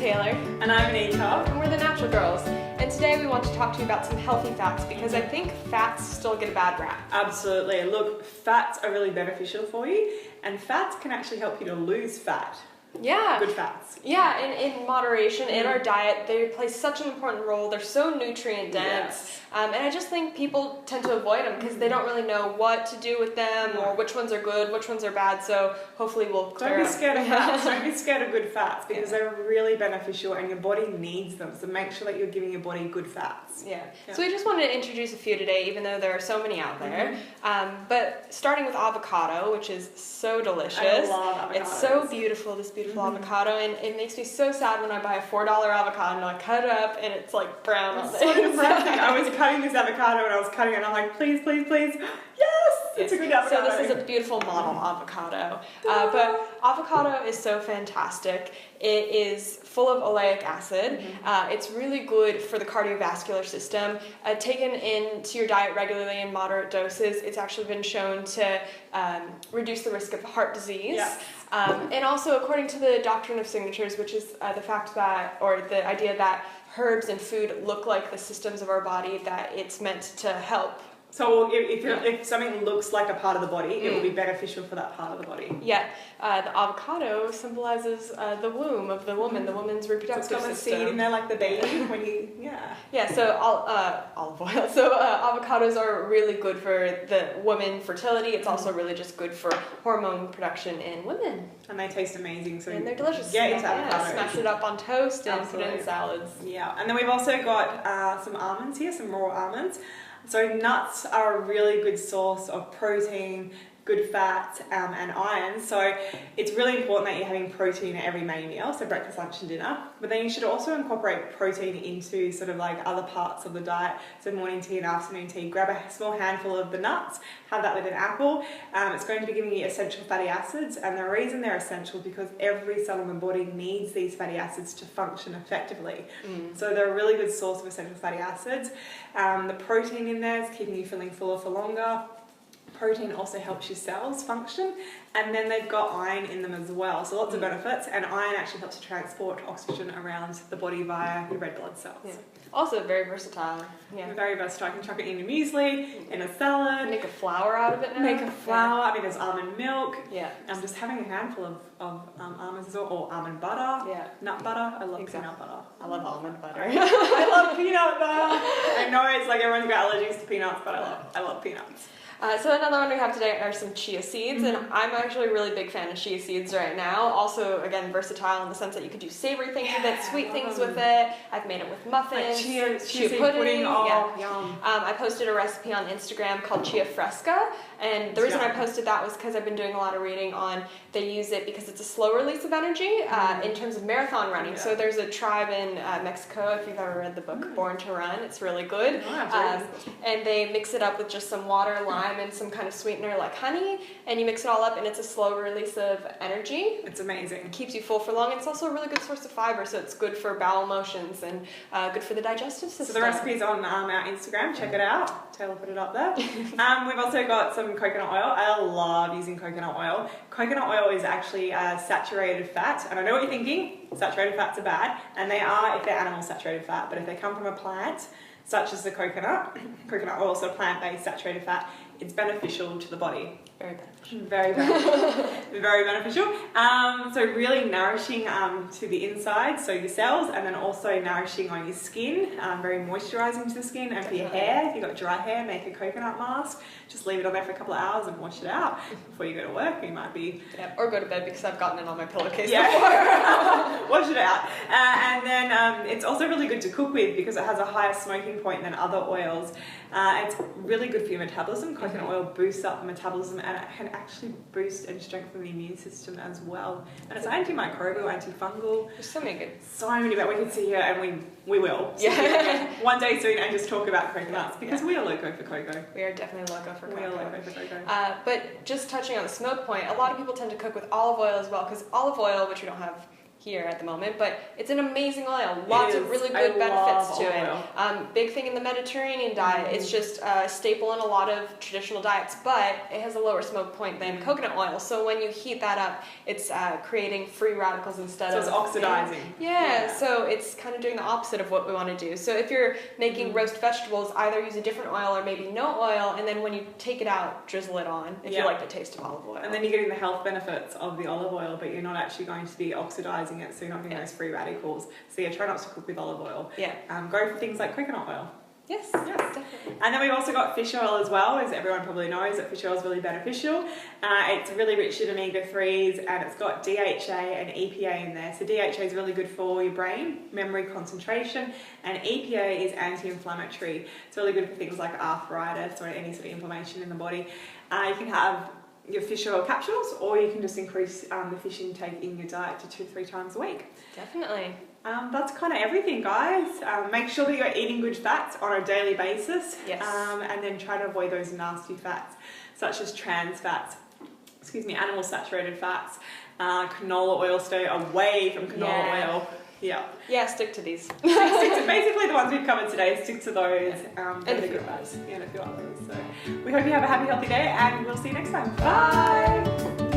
Taylor. And I'm Anita. And we're the Natural Girls. And today we want to talk to you about some healthy fats because I think fats still get a bad rap. Absolutely. Look, fats are really beneficial for you, and fats can actually help you to lose fat. Yeah. Good fats. Yeah, in moderation, in our diet, they play such an important role. They're so nutrient dense. Yes. And I just think people tend to avoid them because they don't really know what to do with them or which ones are good, which ones are bad. So hopefully we'll clear Don't be up. scared of fats. Don't be scared of good fats because they're really beneficial and your body needs them. So make sure that you're giving your body good fats. Yeah. So we just wanted to introduce a few today, even though there are so many out there. But starting with avocado, which is so delicious. I love avocados. It's so beautiful, this beautiful avocado, and it makes me so sad when I buy a $4 avocado and I cut it up and it's like brown on the So inside. depressing. I was cutting this avocado and I was cutting it and I'm like, please, please, please. Yes! It's a good avocado. So this is a beautiful model avocado. But avocado is so fantastic. It is full of oleic acid. It's really good for the cardiovascular system. Taken into your diet regularly in moderate doses, it's actually been shown to reduce the risk of heart disease. Yes. And also, according to the doctrine of signatures, which is the fact that, or the idea that herbs and food look like the systems of our body, that it's meant to help. So if something looks like a part of the body, it will be beneficial for that part of the body. Yeah, the avocado symbolizes the womb of the woman, the woman's reproductive So it's got a system. seed in there like the baby when you, Yeah, so olive oil. So avocados are really good for the woman fertility. It's also really just good for hormone production in women. And they taste amazing. So And they're delicious. Get into Yeah, avocados. smash it up on toast and put it Absolutely. in salads. Yeah, and then we've also got some almonds here, some raw almonds. So nuts are a really good source of protein, good fat, and iron. So it's really important that you're having protein at every main meal, so breakfast, lunch and dinner. But then you should also incorporate protein into sort of like other parts of the diet. So morning tea and afternoon tea. Grab a small handful of the nuts, have that with an apple. It's going to be giving you essential fatty acids, and the reason they're essential is because every cell in the body needs these fatty acids to function effectively. So they're a really good source of essential fatty acids. The protein in there is keeping you feeling fuller for longer. Protein also helps your cells function, and then they've got iron in them as well, so lots of benefits, and iron actually helps to transport oxygen around the body via your red blood cells. Yeah. Also very versatile. Yeah. Very versatile. You can chuck it in your muesli, in a salad, Make a flour out of it now. make a flour. I mean, there's almond milk. Yeah. I'm just having a handful of almonds as well, or almond butter, Yeah. nut butter. I love Exactly. peanut butter. I love almond butter. I love peanut butter. I know it's like everyone's got allergies to peanuts, but I love peanuts. So another one we have today are some chia seeds, and I'm actually a really big fan of chia seeds right now. Also, again, versatile in the sense that you could do savory things with it, sweet things with it. I've made it with muffins, Like chia seed pudding. oh, Yeah. yum. I posted a recipe on Instagram called Chia Fresca, and the reason I posted that was because I've been doing a lot of reading on they use it because it's a slow release of energy in terms of marathon running. So there's a tribe in Mexico, if you've ever read the book Born to Run, it's really good. And they mix it up with just some water, lime, and some kind of sweetener like honey, and you mix it all up, and it's a slow release of energy. It's amazing. It keeps you full for long, and it's also a really good source of fiber, so it's good for bowel motions and good for the digestive system. So the recipe's on our Instagram, check it out. Taylor put it up there. We've also got some coconut oil. I love using coconut oil. Coconut oil is actually saturated fat, and I know what you're thinking, saturated fats are bad, and they are if they're animal saturated fat, but if they come from a plant, such as the coconut oil, so plant-based saturated fat, it's beneficial to the body. Very beneficial. Very beneficial. Very beneficial. So really nourishing to the inside, so your cells, and then also nourishing on your skin, very moisturising to the skin, and for your hair. If you've got dry hair, make a coconut mask. Just leave it on there for a couple of hours and wash it out before you go to work. You might be... Yeah, or go to bed because I've gotten it on my pillowcase before. Wash it out. And then it's also really good to cook with because it has a higher smoking point than other oils. It's really good for your metabolism. Coconut oil boosts up metabolism, and it can actually boost and strengthen the immune system as well. And it's antimicrobial, antifungal. There's so many good. So many, but we could sit here and we will. Sit here one day soon and just talk about coconuts because we are loco for cocoa. We are definitely loco for cocoa. We are loco for cocoa. But just touching on the smoke point, a lot of people tend to cook with olive oil as well because olive oil, which we don't have here at the moment, but it's an amazing oil. Lots of really I good benefits love to it. oil. Big thing in the Mediterranean diet. It's just a staple in a lot of traditional diets, but it has a lower smoke point than coconut oil. So when you heat that up, it's creating free radicals instead of... So it's oxidizing. Yeah, so it's kind of doing the opposite of what we want to do. So if you're making roast vegetables, either use a different oil or maybe no oil, and then when you take it out, drizzle it on if you like the taste of olive oil. And then you're getting the health benefits of the olive oil, but you're not actually going to be oxidizing it, so you're not getting those free radicals. So yeah, try not to cook with olive oil. Yeah. Go for things like coconut oil. Yes, definitely. And then we've also got fish oil as well, as everyone probably knows that fish oil is really beneficial. It's really rich in omega-3s, and it's got DHA and EPA in there. So DHA is really good for your brain, memory, concentration, and EPA is anti-inflammatory. It's really good for things like arthritis or any sort of inflammation in the body. You can have your fish oil capsules, or you can just increase the fish intake in your diet to 2-3 times a week. Definitely. That's kind of everything, guys. Make sure that you're eating good fats on a daily basis. Yes. And then try to avoid those nasty fats, such as trans fats, animal saturated fats, canola oil. Stay away from canola oil. Yeah. Yeah, stick to these. Stick to basically the ones we've covered today. Stick to those. And the good fats. Yeah, and a few others. So we hope you have a happy, healthy day, and we'll see you next time. Bye.